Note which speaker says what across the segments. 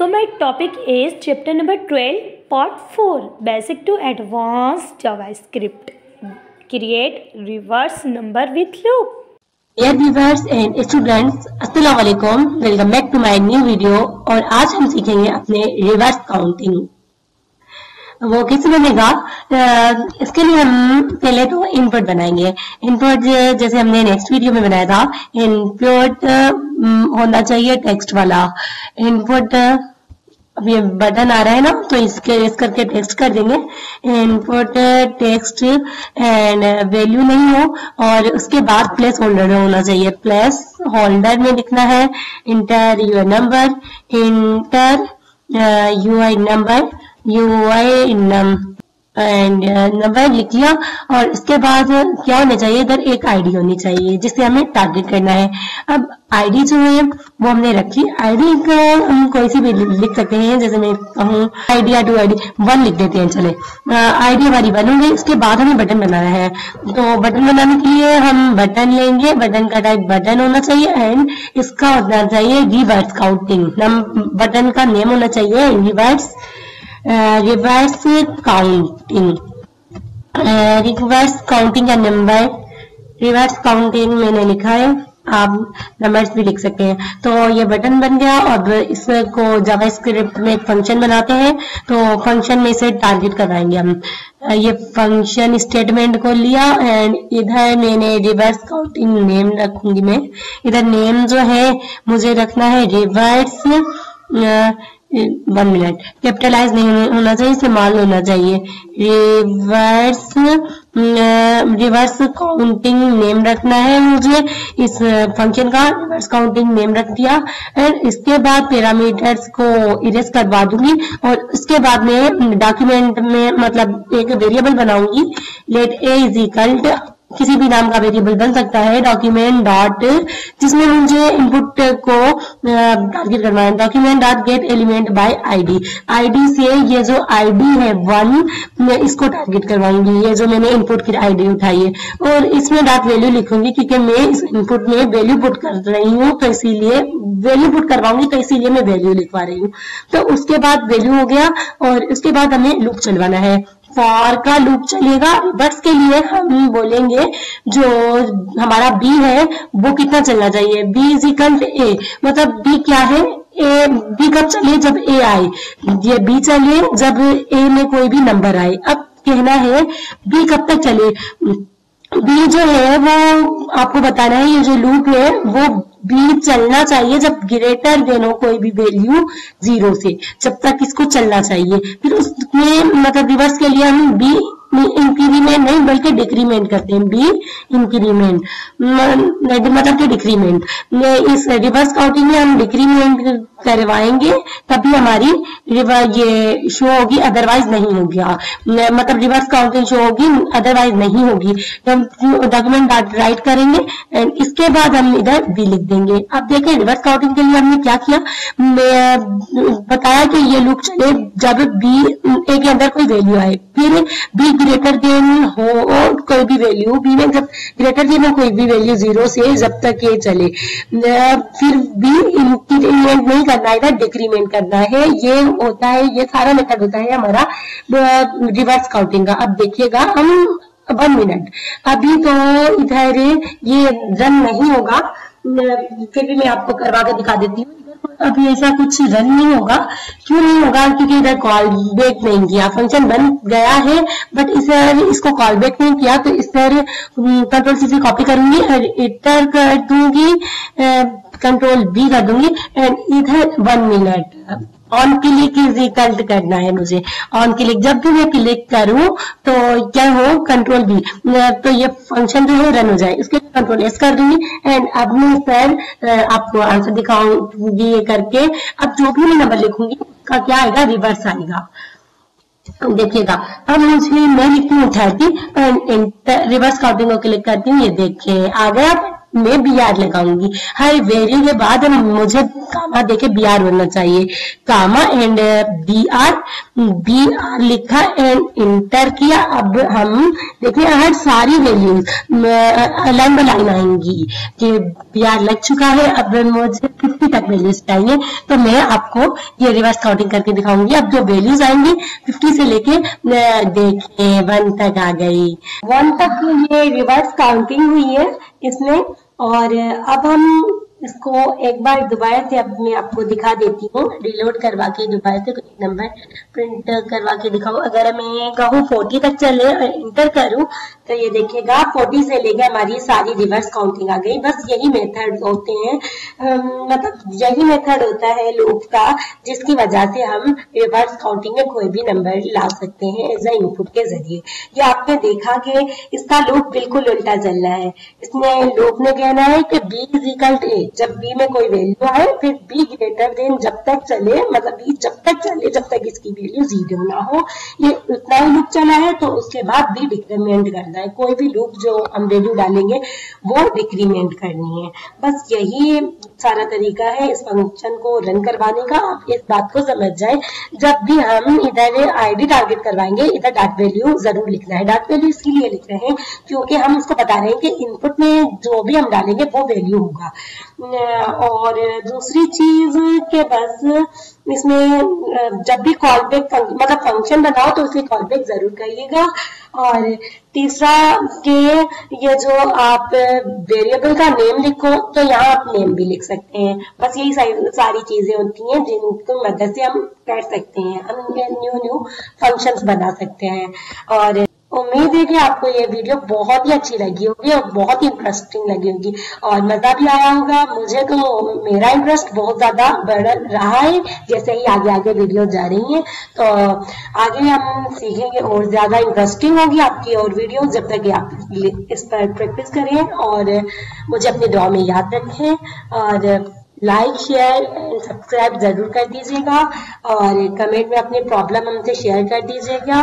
Speaker 1: So my topic is chapter number 12, part 4, basic to advanced JavaScript. Create reverse number with loop.
Speaker 2: Dear viewers and students, अस्सलाम वालेकुम, welcome back to my new video. और आज हम सीखेंगे अपने reverse counting. वो कैसे बनेगा, इसके लिए हम पहले तो इनपुट बनाएंगे। इनपुट जैसे हमने नेक्स्ट वीडियो में बनाया था, इनपुट होना चाहिए टेक्स्ट वाला इनपुट। अब ये बटन आ रहा है ना, तो इस करके टेक्स्ट कर देंगे इनपुट टेक्स्ट एंड वैल्यू नहीं हो, और उसके बाद प्लेस होल्डर होना चाहिए। प्लेस होल्डर में लिखना है enter your number, enter UI number, UI and number लिख लिया। और इसके बाद क्या होना चाहिए, इधर एक आईडी होनी चाहिए जिससे हमें टारगेट करना है। अब आईडी जो है वो हमने रखी, आईडी को हम कोई सी भी लिख सकते हैं। जैसे मैं कहूँ आईडी या 2 आईडी 1 लिख देते हैं। चले, आईडी हमारी 1 होगी। इसके बाद हमें बटन बनाना है, तो बटन बनाने के लिए हम बटन लेंगे। बटन का टाइप बटन होना चाहिए एंड इसका होना चाहिए रिवर्स काउंटिंग। बटन का नेम होना चाहिए रिवर्स काउंटिंग। रिवर्स काउंटिंग का नंबर, रिवर्स काउंटिंग मैंने लिखा है, आप नंबर्स भी लिख सकते हैं। तो ये बटन बन गया। और इसको जावास्क्रिप्ट में एक फंक्शन बनाते हैं, तो फंक्शन में से टारगेट करवाएंगे हम। ये फंक्शन स्टेटमेंट को लिया एंड इधर मैंने रिवर्स काउंटिंग नेम रखूंगी। मैं इधर नेम जो है मुझे रखना है रिवर्स 1 मिनट, कैपिटलाइज नहीं होना चाहिए, स्मॉल होना चाहिए। रिवर्स काउंटिंग नेम रखना है मुझे। इस फंक्शन का रिवर्स काउंटिंग नेम रख दिया एंड इसके बाद पैरामीटर्स को इरेज करवा दूंगी। और इसके बाद में डॉक्यूमेंट में मतलब एक वेरिएबल बनाऊंगी, let a is equal to, किसी भी नाम का वेरिएबल बन सकता है, डॉक्यूमेंट डॉट, जिसमें मुझे इनपुट को टारगेट करना है। Document dot gate element by ID, ID से ये जो आईडी है 1 मैं इसको टारगेट करवाऊंगी, ये जो मैंने इनपुट की आईडी उठाई है। और इसमें डॉट वैल्यू लिखूंगी क्योंकि मैं इस इनपुट में वैल्यू पुट कर रही हूँ, तो इसीलिए वैल्यू पुट करवाऊंगी, तो इसीलिए मैं वैल्यू लिखवा रही हूँ। तो उसके बाद वैल्यू हो गया और उसके बाद हमें लूप चलवाना है। फॉर का लूप चलेगा। रिवर्स के लिए हम बोलेंगे जो हमारा बी है वो कितना चलना चाहिए, बी इज इक्वल टू ए। मतलब बी क्या है, ए बी कब चले, जब ए आए। ये बी चले जब ए में कोई भी नंबर आए। अब कहना है बी कब तक चले, बी जो है वो आपको बताना है, ये जो लूप है वो बी चलना चाहिए जब ग्रेटर देन हो कोई भी वैल्यू 0 से, जब तक इसको चलना चाहिए। फिर उसमें मतलब रिवर्स के लिए हम बी इंक्रीमेंट नहीं बल्कि डिक्रीमेंट करते हैं, बी इंक्रीमेंट मतलब कि डिक्रीमेंट। इस रिवर्स काउंटिंग में हम डिक्रीमेंट करवाएंगे तभी हमारी ये शो होगी, अदरवाइज नहीं होगी। मतलब रिवर्स काउंटिंग शो होगी, अदरवाइज नहीं होगी। तो हम डॉक्यूमेंट राइट करेंगे एंड इसके बाद हम इधर बी लिख देंगे। अब देखें रिवर्स काउंटिंग के लिए हमने क्या किया, बताया कि ये लूप चले जब बी ए के अंदर कोई वैल्यू आए, फिर बी ग्रेटर देन हो और कोई भी वैल्यू, बी में जब ग्रेटर देन हो कोई भी वैल्यू 0 से, जब तक ये चले। फिर बी इंक्रीमेंट नहीं करना है, इधर डिक्रीमेंट करना है। ये होता है, ये सारा मेथड होता है हमारा रिवर्स काउंटिंग का। अब देखिएगा हम 1 मिनट, अभी तो इधर ये रन नहीं होगा, फिर भी मैं आपको करवा के दिखा देती हूँ। अभी ऐसा कुछ रन नहीं होगा। क्यों नहीं होगा, क्योंकि इधर कॉल बैक नहीं किया, फंक्शन बन गया है बट इसको कॉल बैक नहीं किया। तो इस पर कंट्रोल सी से कॉपी करूंगी और इधर कर दूंगी, कंट्रोल बी कर दूंगी एंड इधर 1 minute on click is equal करना है मुझे। ऑन क्लिक जब भी मैं क्लिक करूं तो क्या हो, कंट्रोल बी, तो ये फंक्शन जो है रन हो जाए। इसके कंट्रोल एस कर दूंगी एंड अब मैं सर आपको आंसर दिखाऊंगी ये करके। अब जो भी मैं नंबर लिखूंगी उसका क्या आएगा, रिवर्स आएगा। देखिएगा अब मुझे मैं लिखती हूँ 30 एंड रिवर्स काउंटिंग को क्लिक करती हूँ, ये देखिए आ गया में बी आर लगाऊंगी। हर वैल्यू के बाद मुझे कामा देके बी आर बनना चाहिए, कामा एंड बी आर लिखा एंड इंटर किया। अब हम देखिए हर सारी वैल्यूज लाइन बाय लाइन आएंगी कि बी आर लग चुका है। अब मुझे 50 तक वैल्यूज चाहिए, तो मैं आपको ये रिवर्स काउंटिंग करके दिखाऊंगी। अब जो वैल्यूज आएंगी 50 से लेके देखिए 1 तक आ गई, 1 तक ये रिवर्स काउंटिंग हुई है इसमें। और अब हम इसको एक बार दोबारा से अब मैं आपको दिखा देती हूँ, रिलोड करवा के दोबारा से कुछ नंबर प्रिंट करवा के दिखाऊं। अगर मैं कहूँ 40 तक चले और इंटर करूं तो ये देखिएगा 40 से लेकर हमारी सारी रिवर्स काउंटिंग आ गई। बस यही मेथड होते हैं, मतलब यही मेथड होता है लूप का, जिसकी वजह से हम रिवर्स काउंटिंग में कोई भी नंबर ला सकते हैं एज ए इनपुट के जरिए। ये आपने देखा कि इसका लूप बिल्कुल उल्टा चल रहा है। इसमें लूप ने कहना है कि b is equal to a, जब b में कोई वैल्यू आए फिर b ग्रेटर देन जब तक चले, मतलब b जब तक चले जब तक इसकी वैल्यू 0 ना हो। ये उतना ही लूप चला है तो उसके बाद b डिक्रीमेंट करना है। कोई भी लूप जो हम वैल्यू डालेंगे वो डिक्रीमेंट करनी है। बस यही सारा तरीका है इस फंक्शन को रन करवाने का। आप इस बात को समझ जाए, जब भी हम इधर आईडी टारगेट करवाएंगे इधर डॉट वैल्यू जरूर लिखना है। डॉट वैल्यू इसलिए लिख रहे हैं क्योंकि हम इसको बता रहे हैं कि इनपुट में जो भी हम डालेंगे वो वैल्यू होगा। और दूसरी चीज के बस इसमें जब भी कॉल बैक मतलब फंक्शन बनाओ तो उसमें कॉल बैक जरूर करिएगा। और तीसरा कि ये जो आप वेरिएबल का नेम लिखो तो यहाँ आप नेम भी लिख सकते हैं। बस यही सारी चीजें होती हैं जिनकी मदद से हम कर सकते हैं, हम न्यू फंक्शंस बना सकते हैं। और उम्मीद है कि आपको ये वीडियो बहुत ही अच्छी लगी होगी और बहुत ही इंटरेस्टिंग लगी होगी और मजा भी आया होगा। मुझे तो मेरा इंटरेस्ट बहुत ज्यादा बढ़ रहा है जैसे ही आगे आगे वीडियो जा रही हैं, तो आगे हम सीखेंगे और ज्यादा इंटरेस्टिंग होगी आपकी और वीडियो। जब तक कि आप इस पर प्रैक्टिस करें और मुझे अपने दुआ में याद रखें और लाइक शेयर एंड सब्सक्राइब जरूर कर दीजिएगा और कमेंट में अपनी प्रॉब्लम हमसे शेयर कर दीजिएगा।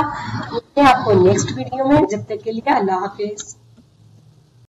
Speaker 2: मिलते हैं आपको नेक्स्ट वीडियो में, जब तक के लिए अल्लाह हाफिज।